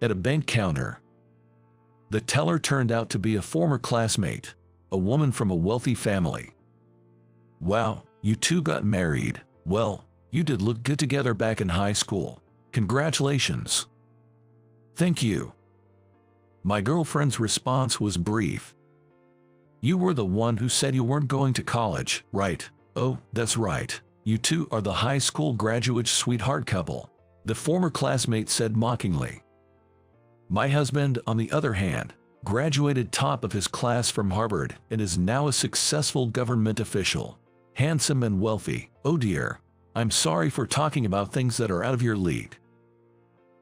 at a bank counter. The teller turned out to be a former classmate, a woman from a wealthy family. "Wow, you two got married. Well, you did look good together back in high school. Congratulations." "Thank you." My girlfriend's response was brief. "You were the one who said you weren't going to college, right?" "Oh, that's right. You two are the high school graduate sweetheart couple," the former classmate said mockingly. "My husband, on the other hand, graduated top of his class from Harvard and is now a successful government official, handsome and wealthy." "Oh dear, I'm sorry for talking about things that are out of your league."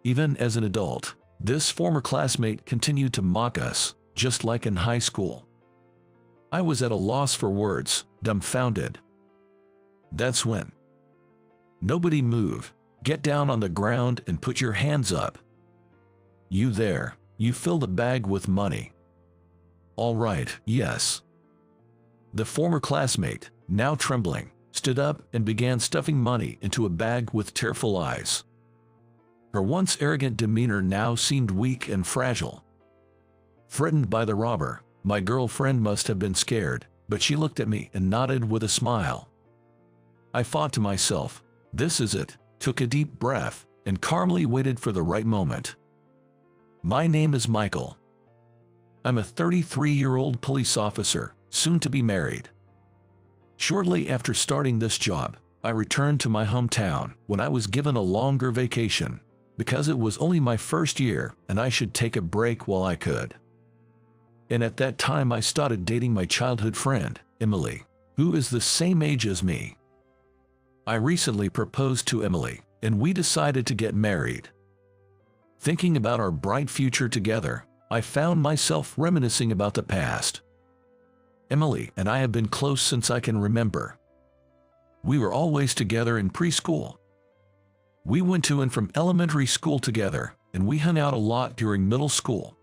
Even as an adult, this former classmate continued to mock us, just like in high school. I was at a loss for words, dumbfounded. That's when. "Nobody move. Get down on the ground and put your hands up. You there, you filled a bag with money." "All right, yes." The former classmate, now trembling, stood up and began stuffing money into a bag with tearful eyes. Her once arrogant demeanor now seemed weak and fragile. Threatened by the robber, my girlfriend must have been scared, but she looked at me and nodded with a smile. I thought to myself, this is it, took a deep breath, and calmly waited for the right moment. My name is Michael. I'm a 33-year-old police officer, soon to be married. Shortly after starting this job, I returned to my hometown when I was given a longer vacation, because it was only my first year and I should take a break while I could. And at that time I started dating my childhood friend, Emily, who is the same age as me. I recently proposed to Emily, and we decided to get married. Thinking about our bright future together, I found myself reminiscing about the past. Emily and I have been close since I can remember. We were always together in preschool. We went to and from elementary school together, and we hung out a lot during middle school.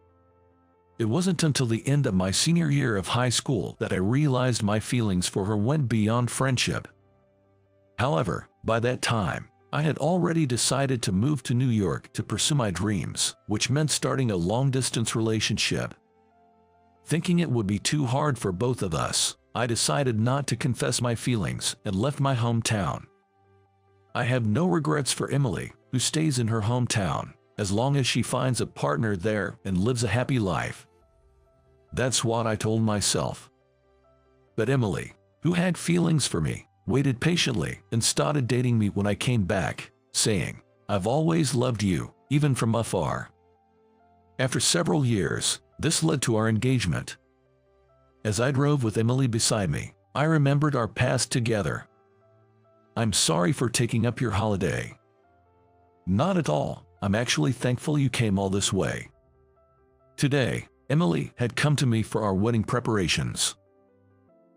It wasn't until the end of my senior year of high school that I realized my feelings for her went beyond friendship. However, by that time, I had already decided to move to New York to pursue my dreams, which meant starting a long-distance relationship. Thinking it would be too hard for both of us, I decided not to confess my feelings and left my hometown. I have no regrets for Emily, who stays in her hometown, as long as she finds a partner there and lives a happy life. That's what I told myself. But Emily, who had feelings for me, waited patiently and started dating me when I came back, saying, "I've always loved you, even from afar." After several years, this led to our engagement. As I drove with Emily beside me, I remembered our past together. "I'm sorry for taking up your holiday." "Not at all. I'm actually thankful you came all this way." Today, Emily had come to me for our wedding preparations.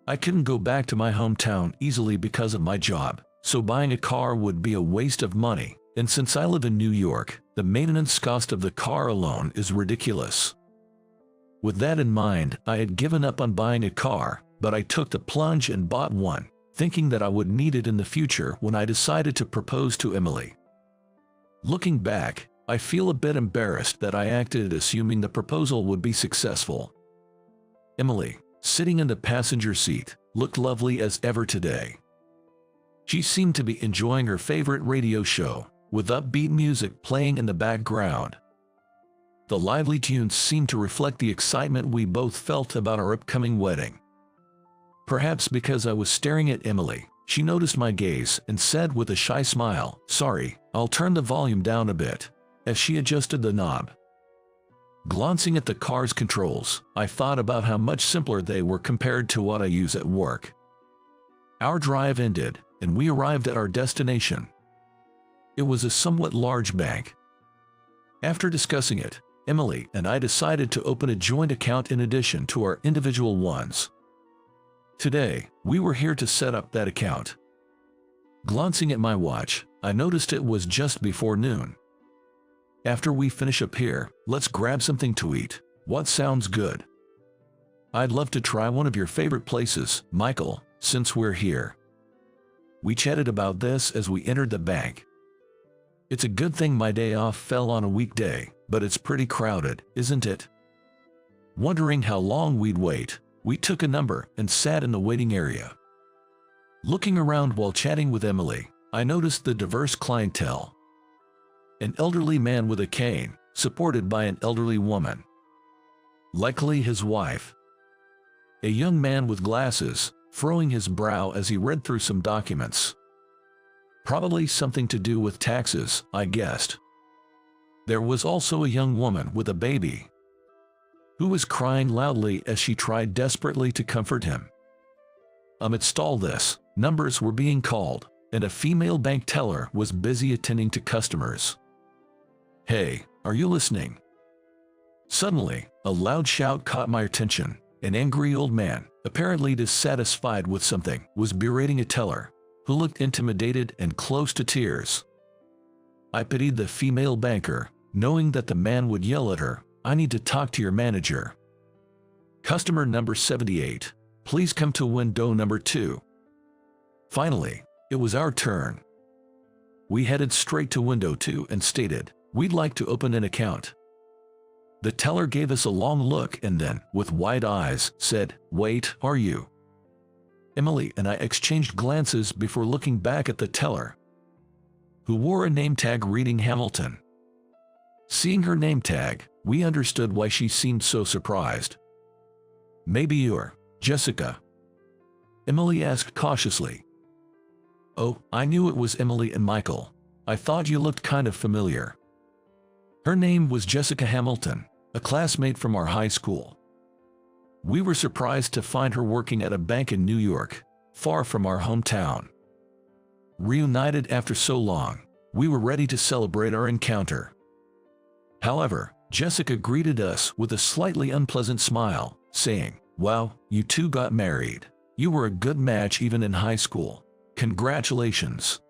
I couldn't go back to my hometown easily because of my job, so buying a car would be a waste of money, and since I live in New York, the maintenance cost of the car alone is ridiculous. With that in mind, I had given up on buying a car, but I took the plunge and bought one, thinking that I would need it in the future when I decided to propose to Emily. Looking back, I feel a bit embarrassed that I acted assuming the proposal would be successful. Emily, sitting in the passenger seat, looked lovely as ever today. She seemed to be enjoying her favorite radio show, with upbeat music playing in the background. The lively tunes seemed to reflect the excitement we both felt about our upcoming wedding. Perhaps because I was staring at Emily, she noticed my gaze and said with a shy smile, "Sorry, I'll turn the volume down a bit," as she adjusted the knob. Glancing at the car's controls, I thought about how much simpler they were compared to what I use at work. Our drive ended, and we arrived at our destination. It was a somewhat large bank. After discussing it, Emily and I decided to open a joint account in addition to our individual ones. Today, we were here to set up that account. Glancing at my watch, I noticed it was just before noon. After we finish up here, let's grab something to eat. What sounds good? I'd love to try one of your favorite places, Michael, since we're here. We chatted about this as we entered the bank. It's a good thing my day off fell on a weekday, but it's pretty crowded, isn't it?" Wondering how long we'd wait, we took a number and sat in the waiting area. Looking around while chatting with Emily, I noticed the diverse clientele. An elderly man with a cane, supported by an elderly woman, likely his wife. A young man with glasses, furrowing his brow as he read through some documents. Probably something to do with taxes, I guessed. There was also a young woman with a baby, who was crying loudly as she tried desperately to comfort him. Amidst all this, numbers were being called, and a female bank teller was busy attending to customers. "Hey, are you listening?" Suddenly, a loud shout caught my attention. An angry old man, apparently dissatisfied with something, was berating a teller, who looked intimidated and close to tears. I pitied the female banker, knowing that the man would yell at her, "I need to talk to your manager. Customer number 78, please come to window number 2. Finally, it was our turn. We headed straight to window 2 and stated, "We'd like to open an account." The teller gave us a long look and then, with wide eyes, said, "Wait, are you?" Emily and I exchanged glances before looking back at the teller, who wore a name tag reading Hamilton. Seeing her name tag, we understood why she seemed so surprised. "Maybe you're Jessica?" Emily asked cautiously. "Oh, I knew it was Emily and Michael. I thought you looked kind of familiar." Her name was Jessica Hamilton, a classmate from our high school. We were surprised to find her working at a bank in New York, far from our hometown. Reunited after so long, we were ready to celebrate our encounter. However, Jessica greeted us with a slightly unpleasant smile, saying, "Wow, you two got married. You were a good match even in high school. Congratulations."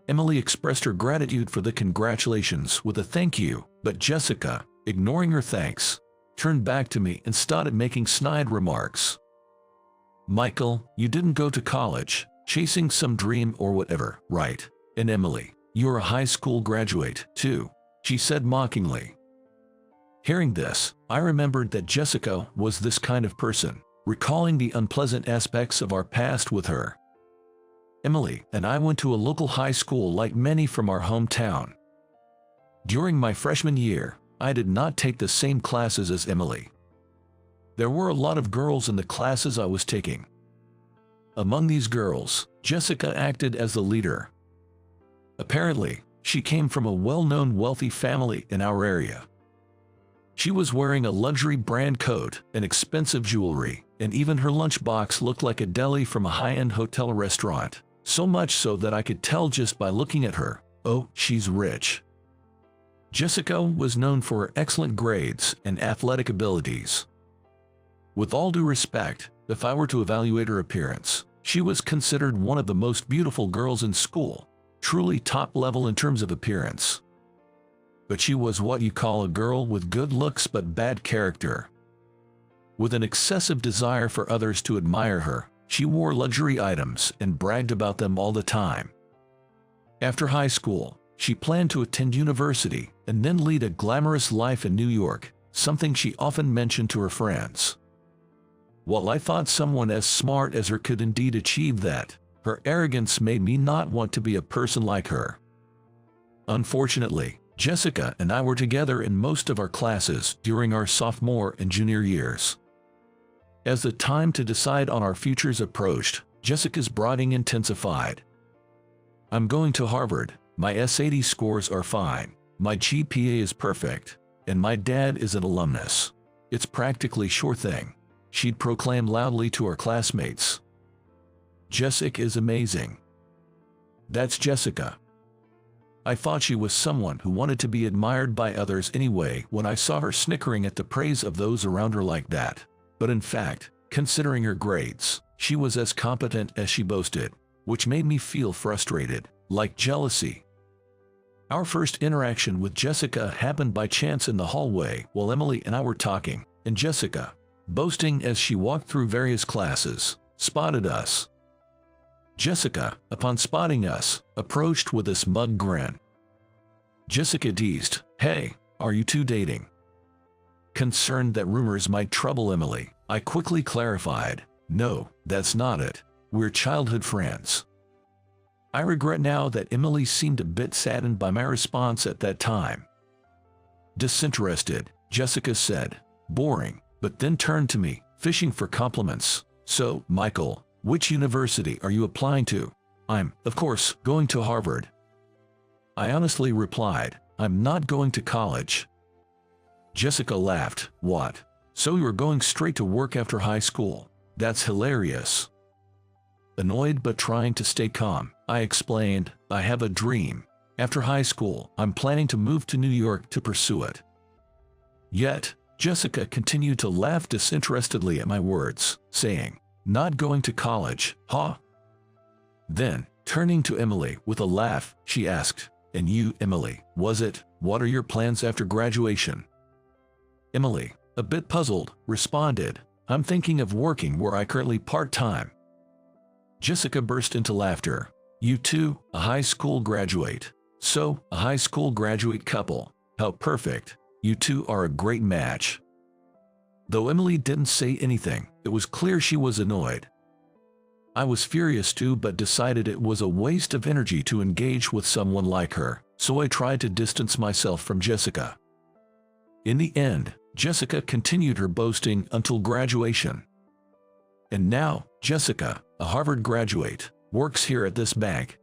Emily expressed her gratitude for the congratulations with a thank you, but Jessica, ignoring her thanks, turned back to me and started making snide remarks. "Michael, you didn't go to college, chasing some dream or whatever, right? And Emily, you're a high school graduate, too," she said mockingly. Hearing this, I remembered that Jessica was this kind of person, recalling the unpleasant aspects of our past with her. Emily and I went to a local high school like many from our hometown. During my freshman year, I did not take the same classes as Emily. There were a lot of girls in the classes I was taking. Among these girls, Jessica acted as the leader. Apparently, she came from a well-known wealthy family in our area. She was wearing a luxury brand coat and expensive jewelry, and even her lunchbox looked like a deli from a high-end hotel restaurant. So much so that I could tell just by looking at her, oh, she's rich. Jessica was known for her excellent grades and athletic abilities. With all due respect, if I were to evaluate her appearance, she was considered one of the most beautiful girls in school, truly top level in terms of appearance. But she was what you call a girl with good looks but bad character. With an excessive desire for others to admire her, she wore luxury items and bragged about them all the time. After high school, she planned to attend university and then lead a glamorous life in New York, something she often mentioned to her friends. While I thought someone as smart as her could indeed achieve that, her arrogance made me not want to be a person like her. Unfortunately, Jessica and I were together in most of our classes during our sophomore and junior years. As the time to decide on our futures approached, Jessica's brooding intensified. "I'm going to Harvard, my SAT scores are fine, my GPA is perfect, and my dad is an alumnus. It's practically sure thing," she'd proclaim loudly to her classmates. "Jessica is amazing. That's Jessica." I thought she was someone who wanted to be admired by others anyway when I saw her snickering at the praise of those around her like that. But in fact, considering her grades, she was as competent as she boasted, which made me feel frustrated, like jealousy. Our first interaction with Jessica happened by chance in the hallway while Emily and I were talking, and Jessica, boasting as she walked through various classes, spotted us. Jessica, upon spotting us, approached with a smug grin. Jessica teased, "Hey, Are you two dating? Concerned that rumors might trouble Emily, I quickly clarified, no, that's not it. We're childhood friends. I regret now that Emily seemed a bit saddened by my response at that time. Disinterested, Jessica said, boring, but then turned to me, fishing for compliments. So, Michael, which university are you applying to? I'm, of course, going to Harvard. I honestly replied, I'm not going to college. Jessica laughed. What? So you are going straight to work after high school? That's hilarious. Annoyed but trying to stay calm, I explained, I have a dream. After high school, I'm planning to move to New York to pursue it. Yet, Jessica continued to laugh disinterestedly at my words, saying, not going to college, huh? Then, turning to Emily with a laugh, she asked, and you, Emily, was it? What are your plans after graduation? Emily, a bit puzzled, responded, I'm thinking of working where I currently part-time. Jessica burst into laughter. You two, a high school graduate. So, a high school graduate couple. How perfect. You two are a great match. Though Emily didn't say anything, it was clear she was annoyed. I was furious too, but decided it was a waste of energy to engage with someone like her, so I tried to distance myself from Jessica. In the end, Jessica continued her boasting until graduation. And now, Jessica, a Harvard graduate, works here at this bank.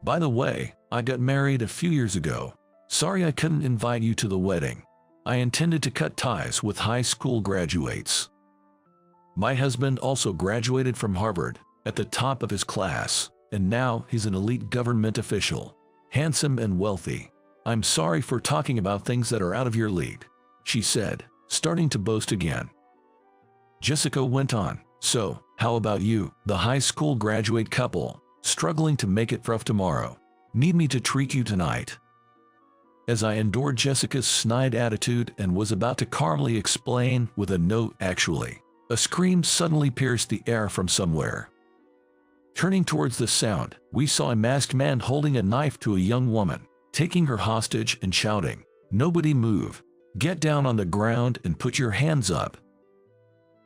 By the way, I got married a few years ago. Sorry I couldn't invite you to the wedding. I intended to cut ties with high school graduates. My husband also graduated from Harvard, at the top of his class, and now he's an elite government official, handsome and wealthy. I'm sorry for talking about things that are out of your league, she said, starting to boast again. Jessica went on, so, how about you, the high school graduate couple, struggling to make it rough tomorrow? Need me to treat you tonight? As I endured Jessica's snide attitude and was about to calmly explain with a no, actually, a scream suddenly pierced the air from somewhere. Turning towards the sound, we saw a masked man holding a knife to a young woman, taking her hostage and shouting, "Nobody move! Get down on the ground and put your hands up!"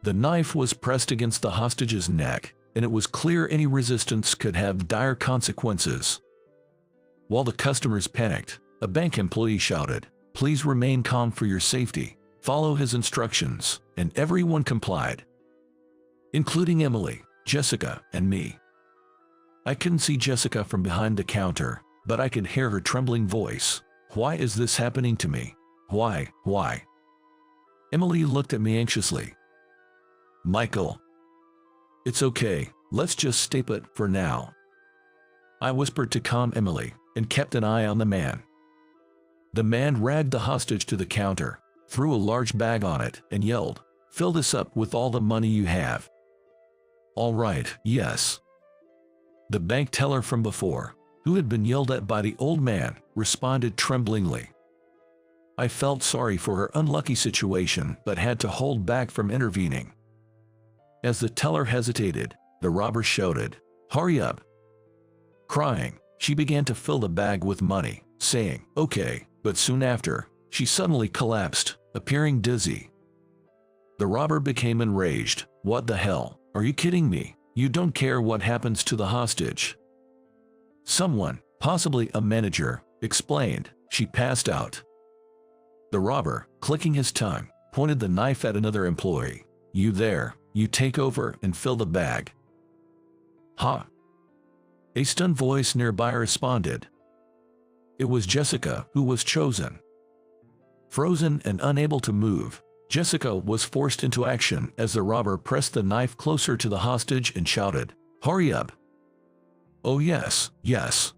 The knife was pressed against the hostage's neck, and it was clear any resistance could have dire consequences. While the customers panicked, a bank employee shouted, "Please remain calm for your safety. Follow his instructions," and everyone complied, including Emily, Jessica, and me. I couldn't see Jessica from behind the counter, but I could hear her trembling voice. Why is this happening to me? Why? Emily looked at me anxiously. Michael. It's okay, let's just stay put for now. I whispered to calm Emily, and kept an eye on the man. The man dragged the hostage to the counter, threw a large bag on it, and yelled, "Fill this up with all the money you have." All right, yes. The bank teller from before, who had been yelled at by the old man, responded tremblingly. I felt sorry for her unlucky situation but had to hold back from intervening. As the teller hesitated, the robber shouted, "Hurry up!" Crying, she began to fill the bag with money, saying, "Okay," but soon after, she suddenly collapsed, appearing dizzy. The robber became enraged. "What the hell? Are you kidding me? You don't care what happens to the hostage." Someone, possibly a manager, explained. She passed out. The robber, clicking his tongue, pointed the knife at another employee. "You there, you take over and fill the bag." "Huh?" A stunned voice nearby responded. It was Jessica who was chosen. Frozen and unable to move, Jessica was forced into action as the robber pressed the knife closer to the hostage and shouted, "Hurry up!" "Oh yes, yes."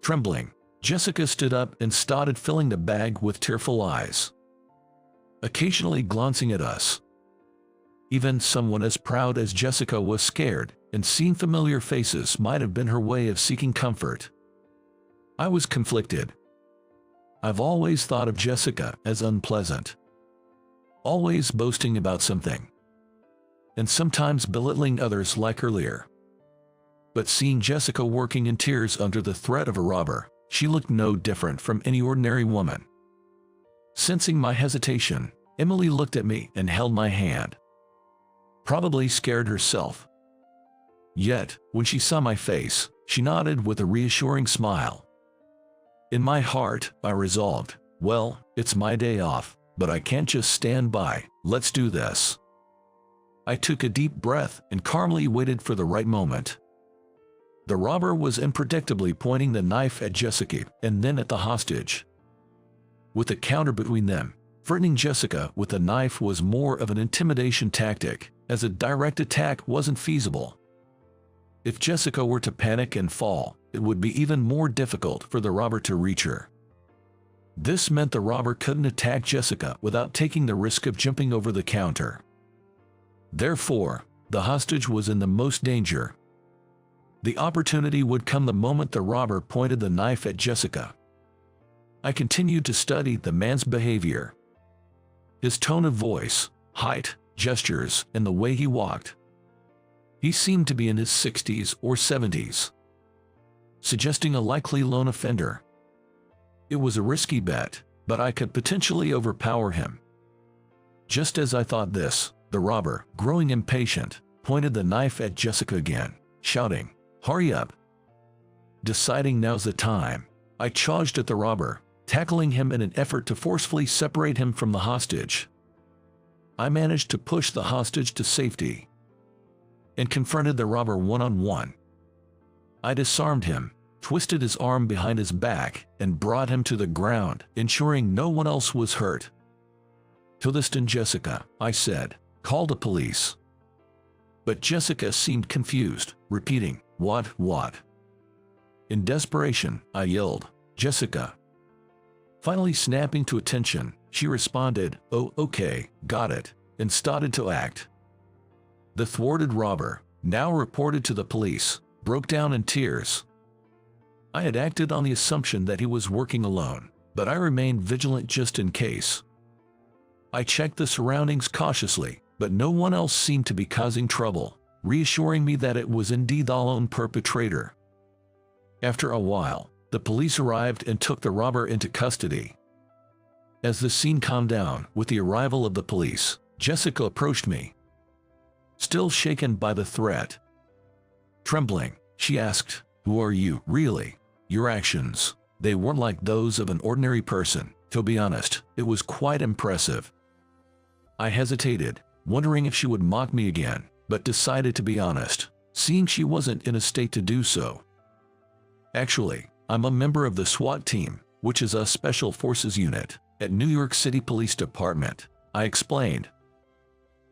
Trembling, Jessica stood up and started filling the bag with tearful eyes, occasionally glancing at us. Even someone as proud as Jessica was scared, and seeing familiar faces might have been her way of seeking comfort. I was conflicted. I've always thought of Jessica as unpleasant, always boasting about something, and sometimes belittling others like earlier. But seeing Jessica working in tears under the threat of a robber, she looked no different from any ordinary woman. Sensing my hesitation, Emily looked at me and held my hand. Probably scared herself. Yet, when she saw my face, she nodded with a reassuring smile. In my heart, I resolved, well, it's my day off, but I can't just stand by, let's do this. I took a deep breath and calmly waited for the right moment. The robber was unpredictably pointing the knife at Jessica and then at the hostage. With a counter between them, threatening Jessica with a knife was more of an intimidation tactic, as a direct attack wasn't feasible. If Jessica were to panic and fall, it would be even more difficult for the robber to reach her. This meant the robber couldn't attack Jessica without taking the risk of jumping over the counter. Therefore, the hostage was in the most danger. The opportunity would come the moment the robber pointed the knife at Jessica. I continued to study the man's behavior. His tone of voice, height, gestures, and the way he walked. He seemed to be in his 60s or 70s, suggesting a likely lone offender. It was a risky bet, but I could potentially overpower him. Just as I thought this, the robber, growing impatient, pointed the knife at Jessica again, shouting, "Hurry up!" Deciding now's the time, I charged at the robber, tackling him in an effort to forcefully separate him from the hostage. I managed to push the hostage to safety and confronted the robber one-on-one. I disarmed him, twisted his arm behind his back, and brought him to the ground, ensuring no one else was hurt. "Tillotson Jessica," I said, "call the police." But Jessica seemed confused, repeating, What? In desperation, I yelled, "Jessica." Finally snapping to attention, she responded, "Oh, okay, got it," and started to act. The thwarted robber, now reported to the police, broke down in tears. I had acted on the assumption that he was working alone, but I remained vigilant just in case. I checked the surroundings cautiously, but no one else seemed to be causing trouble, reassuring me that it was indeed the lone perpetrator. After a while, the police arrived and took the robber into custody. As the scene calmed down with the arrival of the police, Jessica approached me. Still shaken by the threat. Trembling, she asked, "Who are you, really? Your actions, they weren't like those of an ordinary person. To be honest, it was quite impressive." I hesitated, wondering if she would mock me again, but decided to be honest, seeing she wasn't in a state to do so. "Actually, I'm a member of the SWAT team, which is a special forces unit at New York City Police Department," I explained.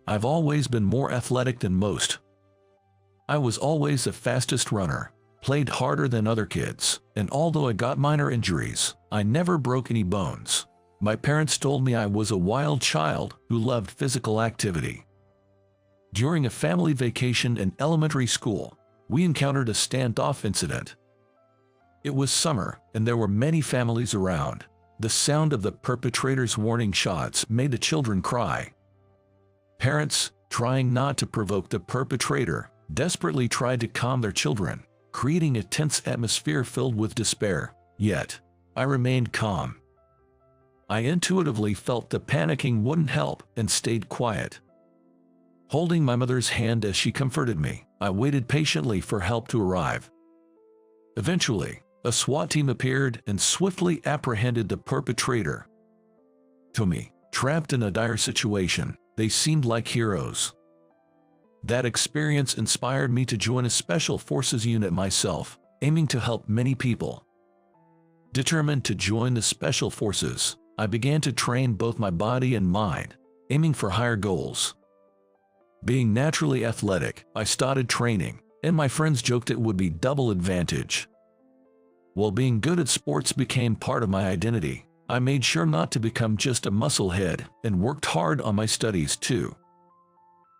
"I've always been more athletic than most. I was always the fastest runner, played harder than other kids, and although I got minor injuries, I never broke any bones. My parents told me I was a wild child who loved physical activity. During a family vacation in elementary school, we encountered a standoff incident. It was summer, and there were many families around. The sound of the perpetrator's warning shots made the children cry. Parents, trying not to provoke the perpetrator, desperately tried to calm their children, creating a tense atmosphere filled with despair. Yet, I remained calm. I intuitively felt the panicking wouldn't help and stayed quiet. Holding my mother's hand as she comforted me, I waited patiently for help to arrive. Eventually, a SWAT team appeared and swiftly apprehended the perpetrator. To me, trapped in a dire situation, they seemed like heroes. That experience inspired me to join a special forces unit myself, aiming to help many people. Determined to join the special forces, I began to train both my body and mind, aiming for higher goals. Being naturally athletic, I started training, and my friends joked it would be double advantage. While being good at sports became part of my identity, I made sure not to become just a musclehead and worked hard on my studies too.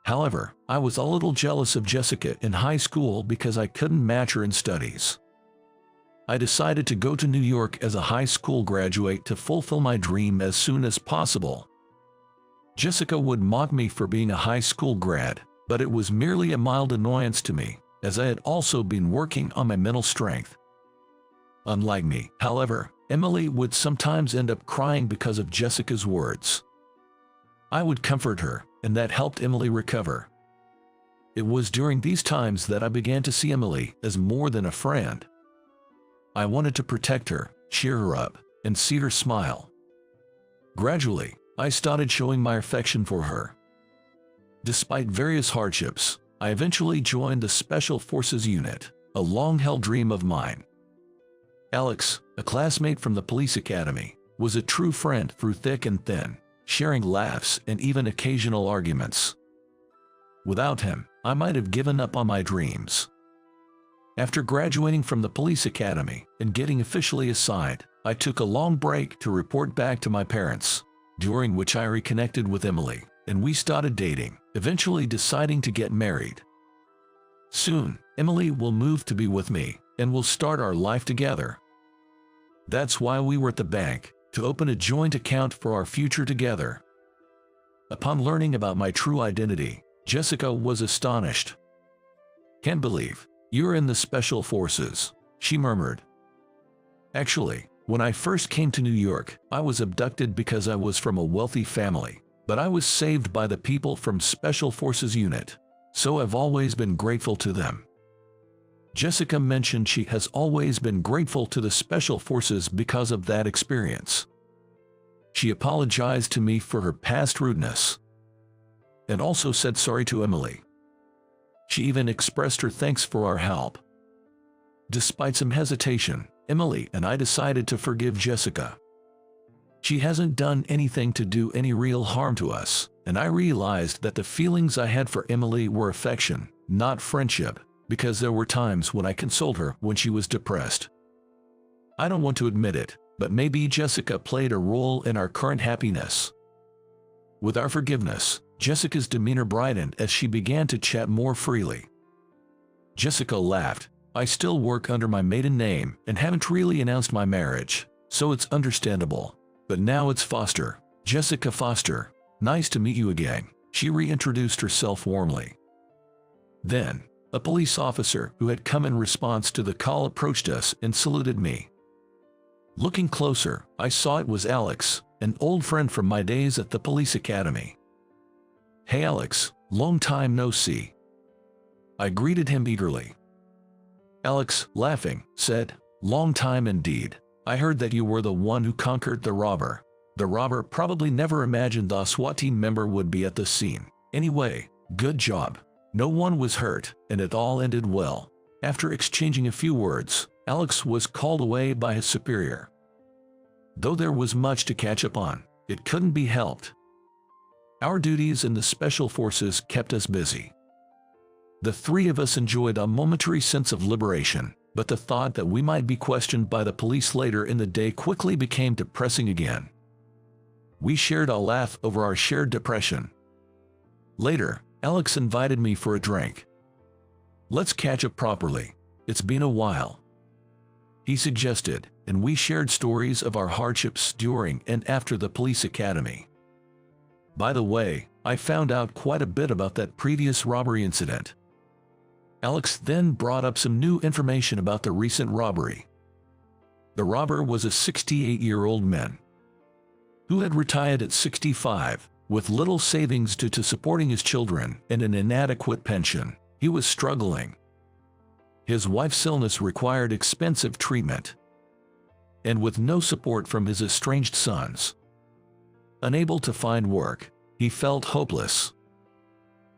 However, I was a little jealous of Jessica in high school because I couldn't match her in studies. I decided to go to New York as a high school graduate to fulfill my dream as soon as possible. Jessica would mock me for being a high school grad, but it was merely a mild annoyance to me, as I had also been working on my mental strength. Unlike me, however, Emily would sometimes end up crying because of Jessica's words. I would comfort her, and that helped Emily recover. It was during these times that I began to see Emily as more than a friend. I wanted to protect her, cheer her up, and see her smile. Gradually, I started showing my affection for her. Despite various hardships, I eventually joined the Special Forces unit, a long-held dream of mine. Alex, a classmate from the police academy, was a true friend through thick and thin, sharing laughs and even occasional arguments. Without him, I might have given up on my dreams. After graduating from the police academy and getting officially assigned, I took a long break to report back to my parents, during which I reconnected with Emily, and we started dating, eventually deciding to get married. Soon, Emily will move to be with me, and we'll start our life together. That's why we were at the bank, to open a joint account for our future together. Upon learning about my true identity, Jessica was astonished. "Can't believe you're in the Special Forces," she murmured. Actually, when I first came to New York, I was abducted because I was from a wealthy family, but I was saved by the people from Special Forces unit, so I've always been grateful to them. Jessica mentioned she has always been grateful to the Special Forces because of that experience. She apologized to me for her past rudeness, and also said sorry to Emily. She even expressed her thanks for our help. Despite some hesitation, Emily and I decided to forgive Jessica. She hasn't done anything to do any real harm to us, and I realized that the feelings I had for Emily were affection, not friendship, because there were times when I consoled her when she was depressed. I don't want to admit it, but maybe Jessica played a role in our current happiness. With our forgiveness, Jessica's demeanor brightened as she began to chat more freely. Jessica laughed. "I still work under my maiden name and haven't really announced my marriage, so it's understandable. But now it's Foster, Jessica Foster. Nice to meet you again." She reintroduced herself warmly. Then, a police officer who had come in response to the call approached us and saluted me. Looking closer, I saw it was Alex, an old friend from my days at the police academy. "Hey Alex, long time no see." I greeted him eagerly. Alex, laughing, said, "Long time indeed. I heard that you were the one who conquered the robber." The robber probably never imagined the SWAT team member would be at the scene. Anyway, good job. No one was hurt, and it all ended well. After exchanging a few words, Alex was called away by his superior. Though there was much to catch up on, it couldn't be helped. Our duties in the Special Forces kept us busy. The three of us enjoyed a momentary sense of liberation, but the thought that we might be questioned by the police later in the day quickly became depressing again. We shared a laugh over our shared depression. Later, Alex invited me for a drink. "Let's catch up properly. It's been a while," he suggested, and we shared stories of our hardships during and after the police academy. By the way, I found out quite a bit about that previous robbery incident. Alex then brought up some new information about the recent robbery. The robber was a 68-year-old man who had retired at 65, with little savings due to supporting his children and an inadequate pension. He was struggling. His wife's illness required expensive treatment, and with no support from his estranged sons. Unable to find work, he felt hopeless.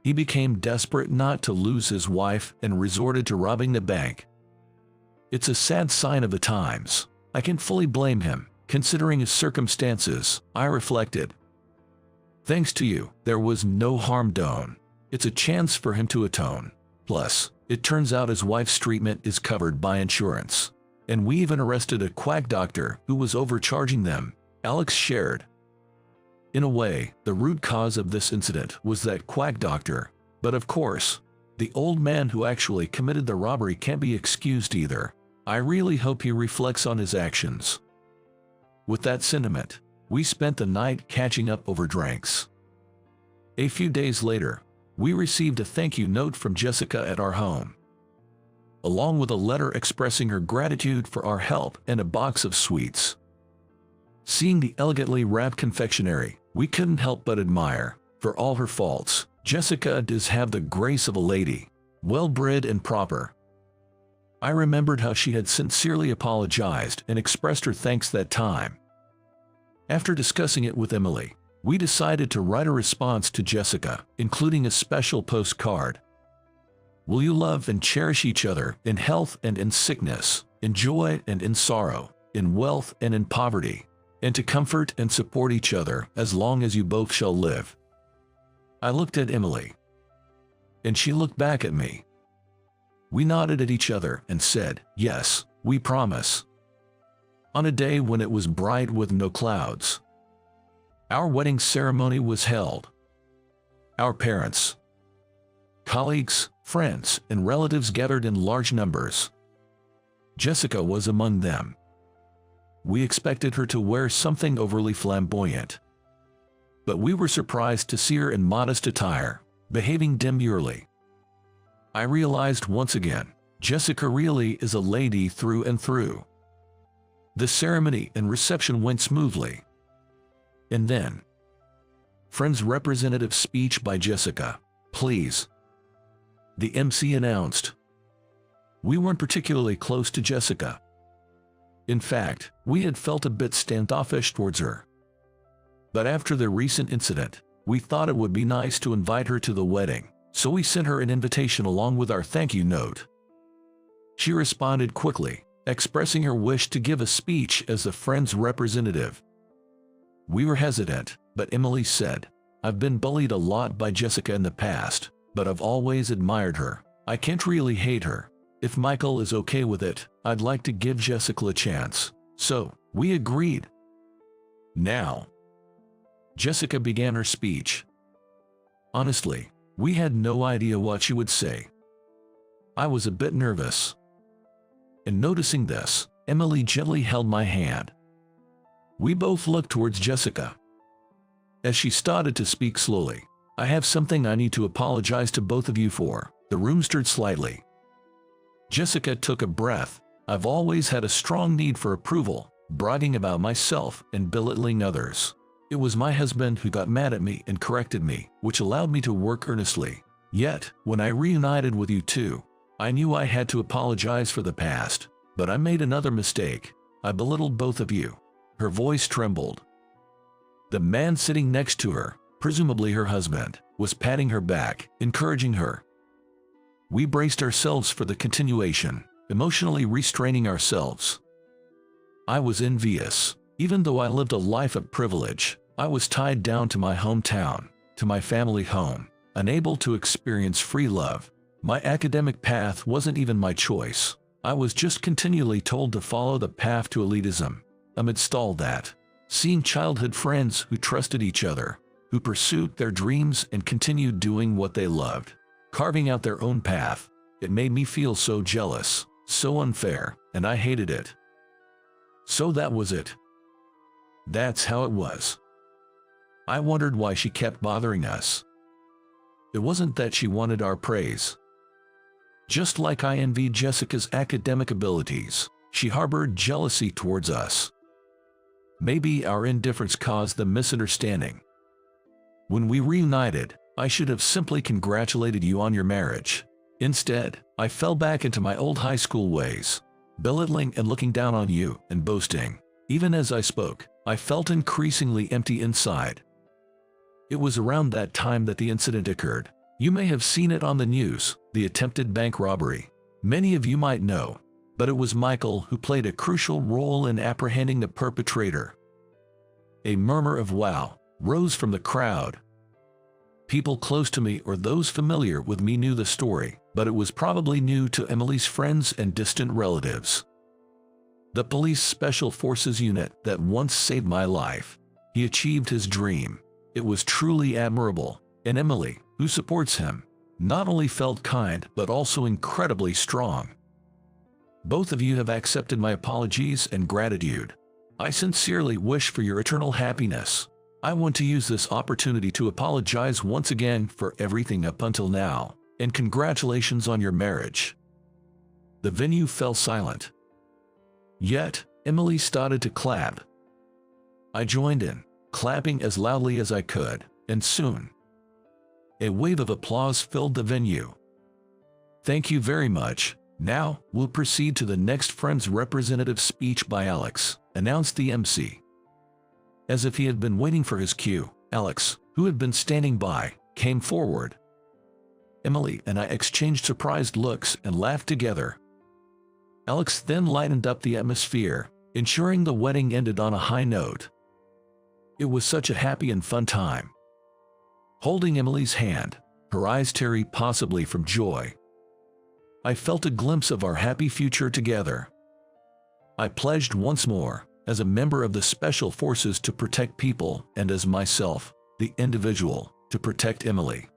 He became desperate not to lose his wife and resorted to robbing the bank. It's a sad sign of the times. I can fully blame him, considering his circumstances, I reflected. Thanks to you, there was no harm done. It's a chance for him to atone. Plus, it turns out his wife's treatment is covered by insurance. And we even arrested a quack doctor who was overcharging them, Alex shared. In a way, the root cause of this incident was that quack doctor, but of course, the old man who actually committed the robbery can't be excused either. I really hope he reflects on his actions. With that sentiment, we spent the night catching up over drinks. A few days later, we received a thank you note from Jessica at our home. along with a letter expressing her gratitude for our help and a box of sweets. Seeing the elegantly wrapped confectionery, we couldn't help but admire. For all her faults, Jessica does have the grace of a lady, well-bred and proper. I remembered how she had sincerely apologized and expressed her thanks that time. After discussing it with Emily, we decided to write a response to Jessica, including a special postcard. Will you love and cherish each other in health and in sickness, in joy and in sorrow, in wealth and in poverty, and to comfort and support each other as long as you both shall live? I looked at Emily, and she looked back at me. We nodded at each other and said, "Yes, we promise." On a day when it was bright with no clouds, our wedding ceremony was held. Our parents, colleagues, friends, and relatives gathered in large numbers. Jessica was among them. We expected her to wear something overly flamboyant, but we were surprised to see her in modest attire, behaving demurely. I realized once again, Jessica really is a lady through and through. The ceremony and reception went smoothly. And then, friend's representative speech by Jessica, please. The MC announced. We weren't particularly close to Jessica. In fact, we had felt a bit standoffish towards her. But after the recent incident, we thought it would be nice to invite her to the wedding, so we sent her an invitation along with our thank you note. She responded quickly, expressing her wish to give a speech as the friend's representative. We were hesitant, but Emily said, I've been bullied a lot by Jessica in the past, but I've always admired her. I can't really hate her. If Michael is okay with it, I'd like to give Jessica a chance. So, we agreed. Now, Jessica began her speech. Honestly, we had no idea what she would say. I was a bit nervous. And noticing this, Emily gently held my hand. We both looked towards Jessica. As she started to speak slowly, I have something I need to apologize to both of you for. The room stirred slightly. Jessica took a breath. I've always had a strong need for approval, bragging about myself and belittling others. It was my husband who got mad at me and corrected me, which allowed me to work earnestly. Yet, when I reunited with you two, I knew I had to apologize for the past, but I made another mistake. I belittled both of you. Her voice trembled. The man sitting next to her, presumably her husband, was patting her back, encouraging her. We braced ourselves for the continuation, emotionally restraining ourselves. I was envious. Even though I lived a life of privilege, I was tied down to my hometown, to my family home, unable to experience free love. My academic path wasn't even my choice. I was just continually told to follow the path to elitism. Amidst all that, seeing childhood friends who trusted each other, who pursued their dreams and continued doing what they loved, carving out their own path, it made me feel so jealous, so unfair, and I hated it. So that was it. That's how it was. I wondered why she kept bothering us. It wasn't that she wanted our praise. Just like I envied Jessica's academic abilities, she harbored jealousy towards us. Maybe our indifference caused the misunderstanding. When we reunited, I should have simply congratulated you on your marriage. Instead, I fell back into my old high school ways, belittling and looking down on you and boasting. Even as I spoke, I felt increasingly empty inside. It was around that time that the incident occurred. You may have seen it on the news, the attempted bank robbery. Many of you might know, but it was Michael who played a crucial role in apprehending the perpetrator. A murmur of wow rose from the crowd. People close to me or those familiar with me knew the story, but it was probably new to Emily's friends and distant relatives. The police special forces unit that once saved my life. He achieved his dream. It was truly admirable, and Emily, who supports him, not only felt kind but also incredibly strong. Both of you have accepted my apologies and gratitude. I sincerely wish for your eternal happiness. I want to use this opportunity to apologize once again for everything up until now, and congratulations on your marriage. The venue fell silent. Yet, Emily started to clap. I joined in, clapping as loudly as I could, and soon, a wave of applause filled the venue. Thank you very much. Now, we'll proceed to the next Friends representative speech by Alex, announced the MC. As if he had been waiting for his cue, Alex, who had been standing by, came forward. Emily and I exchanged surprised looks and laughed together. Alex then lightened up the atmosphere, ensuring the wedding ended on a high note. It was such a happy and fun time. Holding Emily's hand, her eyes teary possibly from joy, I felt a glimpse of our happy future together. I pledged once more, as a member of the Special Forces, to protect people, and as myself, the individual, to protect Emily.